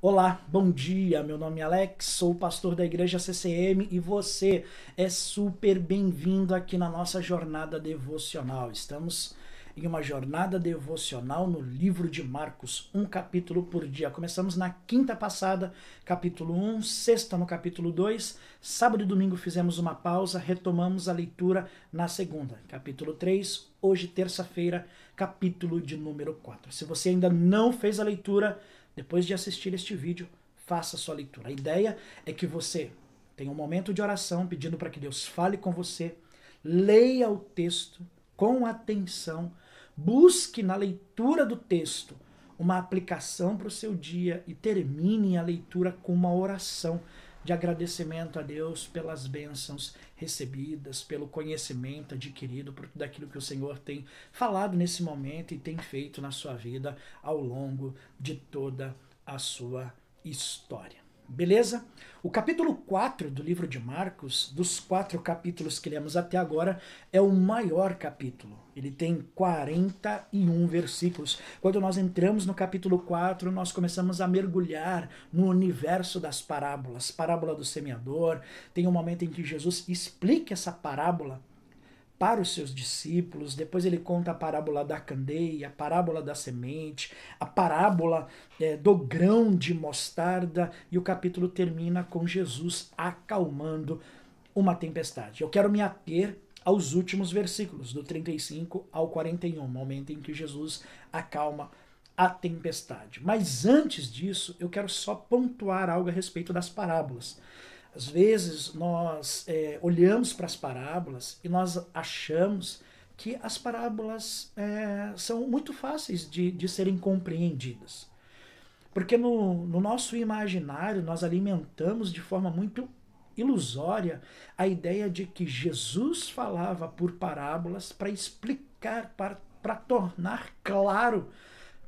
Olá, bom dia, meu nome é Alex, sou pastor da igreja CCM e você é super bem-vindo aqui na nossa jornada devocional. Estamos em uma jornada devocional no livro de Marcos, um capítulo por dia. Começamos na quinta passada, capítulo 1, sexta no capítulo 2, sábado e domingo fizemos uma pausa, retomamos a leitura na segunda, capítulo 3, hoje terça-feira, capítulo de número 4. Se você ainda não fez a leitura, depois de assistir este vídeo, faça a sua leitura. A ideia é que você tenha um momento de oração pedindo para que Deus fale com você, leia o texto com atenção, busque na leitura do texto uma aplicação para o seu dia e termine a leitura com uma oração de agradecimento a Deus pelas bênçãos recebidas, pelo conhecimento adquirido, por tudo aquilo que o Senhor tem falado nesse momento e tem feito na sua vida ao longo de toda a sua história. Beleza? O capítulo 4 do livro de Marcos, dos 4 capítulos que lemos até agora, é o maior capítulo. Ele tem 41 versículos. Quando nós entramos no capítulo 4, nós começamos a mergulhar no universo das parábolas. Parábola do semeador. Tem um momento em que Jesus explica essa parábola para os seus discípulos, depois ele conta a parábola da candeia, a parábola da semente, a parábola do grão de mostarda, e o capítulo termina com Jesus acalmando uma tempestade. Eu quero me ater aos últimos versículos, do 35 ao 41, momento em que Jesus acalma a tempestade. Mas antes disso, eu quero só pontuar algo a respeito das parábolas. Às vezes nós olhamos para as parábolas e nós achamos que as parábolas são muito fáceis de serem compreendidas. Porque no nosso imaginário nós alimentamos de forma muito ilusória a ideia de que Jesus falava por parábolas para explicar, para tornar claro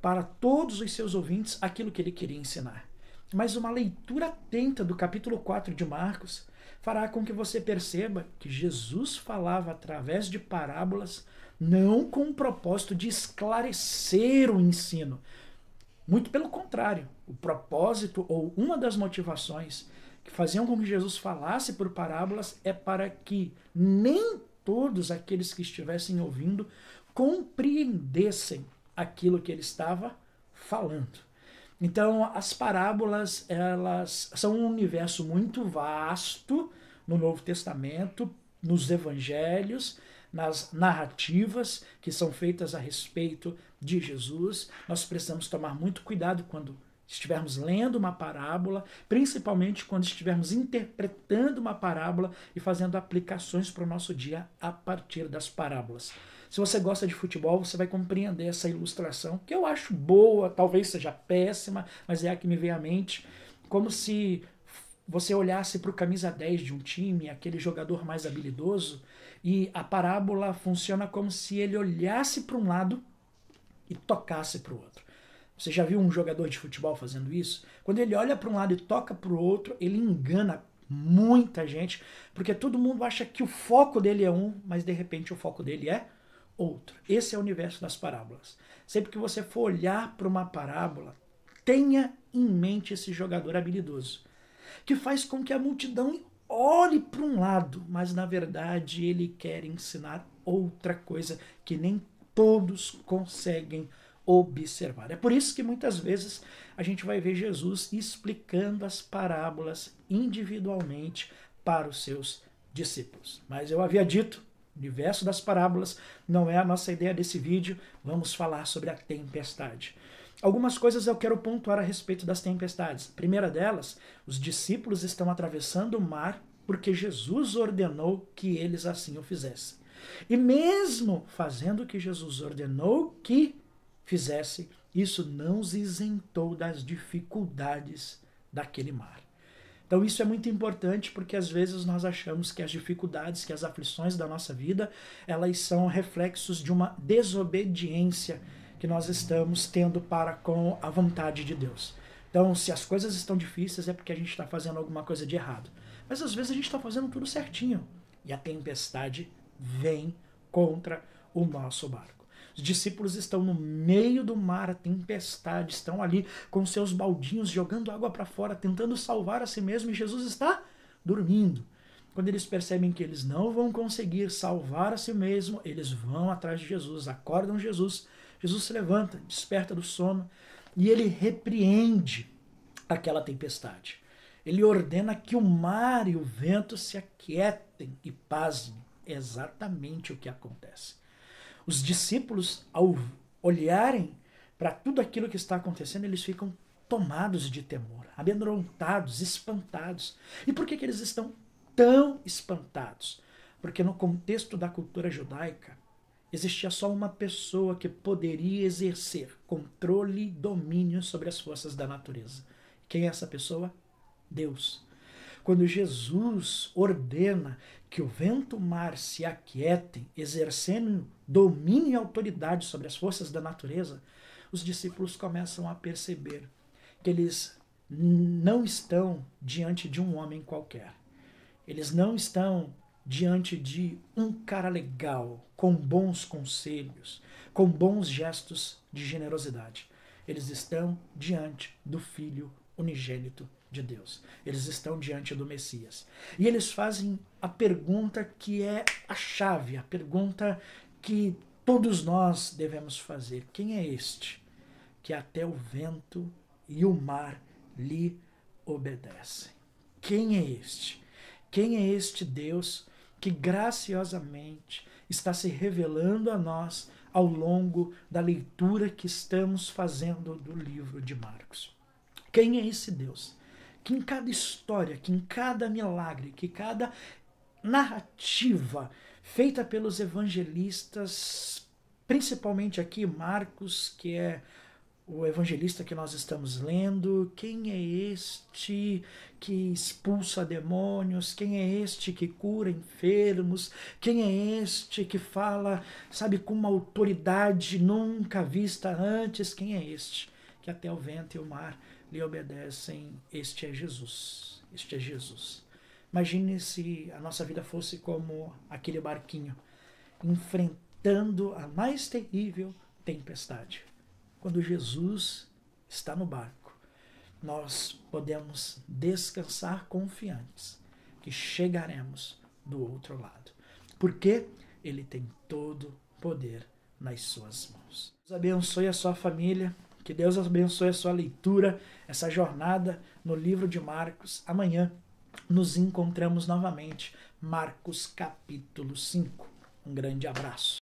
para todos os seus ouvintes aquilo que ele queria ensinar. Mas uma leitura atenta do capítulo 4 de Marcos fará com que você perceba que Jesus falava através de parábolas não com o propósito de esclarecer o ensino. Muito pelo contrário, o propósito ou uma das motivações que faziam com que Jesus falasse por parábolas é para que nem todos aqueles que estivessem ouvindo compreendessem aquilo que ele estava falando. Então, as parábolas, elas são um universo muito vasto no Novo Testamento, nos evangelhos, nas narrativas que são feitas a respeito de Jesus. Nós precisamos tomar muito cuidado quando estivermos lendo uma parábola, principalmente quando estivermos interpretando uma parábola e fazendo aplicações para o nosso dia a partir das parábolas. Se você gosta de futebol, você vai compreender essa ilustração, que eu acho boa, talvez seja péssima, mas é a que me vem à mente, como se você olhasse para o camisa 10 de um time, aquele jogador mais habilidoso, e a parábola funciona como se ele olhasse para um lado e tocasse para o outro. Você já viu um jogador de futebol fazendo isso? Quando ele olha para um lado e toca para o outro, ele engana muita gente, porque todo mundo acha que o foco dele é um, mas de repente o foco dele é outro. Esse é o universo das parábolas. Sempre que você for olhar para uma parábola, tenha em mente esse jogador habilidoso, que faz com que a multidão olhe para um lado, mas na verdade ele quer ensinar outra coisa que nem todos conseguem observar. É por isso que muitas vezes a gente vai ver Jesus explicando as parábolas individualmente para os seus discípulos. Mas eu havia dito, o universo das parábolas não é a nossa ideia desse vídeo. Vamos falar sobre a tempestade. Algumas coisas eu quero pontuar a respeito das tempestades. A primeira delas, os discípulos estão atravessando o mar porque Jesus ordenou que eles assim o fizessem. E mesmo fazendo o que Jesus ordenou que fizesse, isso não os isentou das dificuldades daquele mar. Então isso é muito importante porque às vezes nós achamos que as dificuldades, que as aflições da nossa vida, elas são reflexos de uma desobediência que nós estamos tendo para com a vontade de Deus. Então, se as coisas estão difíceis é porque a gente está fazendo alguma coisa de errado. Mas às vezes a gente está fazendo tudo certinho e a tempestade vem contra o nosso barco. Os discípulos estão no meio do mar, a tempestade, estão ali com seus baldinhos jogando água para fora, tentando salvar a si mesmo, e Jesus está dormindo. Quando eles percebem que eles não vão conseguir salvar a si mesmo, eles vão atrás de Jesus, acordam Jesus. Jesus se levanta, desperta do sono e ele repreende aquela tempestade. Ele ordena que o mar e o vento se aquietem e pasmem. É exatamente o que acontece. Os discípulos, ao olharem para tudo aquilo que está acontecendo, eles ficam tomados de temor, amedrontados, espantados. E por que eles estão tão espantados? Porque no contexto da cultura judaica, existia só uma pessoa que poderia exercer controle e domínio sobre as forças da natureza. Quem é essa pessoa? Deus. Quando Jesus ordena que o vento e o mar se aquietem, exercendo domínio e autoridade sobre as forças da natureza, os discípulos começam a perceber que eles não estão diante de um homem qualquer. Eles não estão diante de um cara legal, com bons conselhos, com bons gestos de generosidade. Eles estão diante do Filho unigênito de Deus. Eles estão diante do Messias. E eles fazem a pergunta que é a chave, a pergunta que todos nós devemos fazer. Quem é este que até o vento e o mar lhe obedecem? Quem é este? Quem é este Deus que graciosamente está se revelando a nós ao longo da leitura que estamos fazendo do livro de Marcos? Quem é esse Deus? Que em cada história, que em cada milagre, que cada narrativa feita pelos evangelistas, principalmente aqui Marcos, que é o evangelista que nós estamos lendo, quem é este que expulsa demônios? Quem é este que cura enfermos? Quem é este que fala, sabe, com uma autoridade nunca vista antes? Quem é este que até o vento e o mar lhe obedecem? Este é Jesus. Este é Jesus. Imagine se a nossa vida fosse como aquele barquinho, enfrentando a mais terrível tempestade. Quando Jesus está no barco, nós podemos descansar confiantes que chegaremos do outro lado. Porque Ele tem todo o poder nas suas mãos. Deus abençoe a sua família. Que Deus abençoe a sua leitura, essa jornada no livro de Marcos. Amanhã nos encontramos novamente. Marcos capítulo 5. Um grande abraço.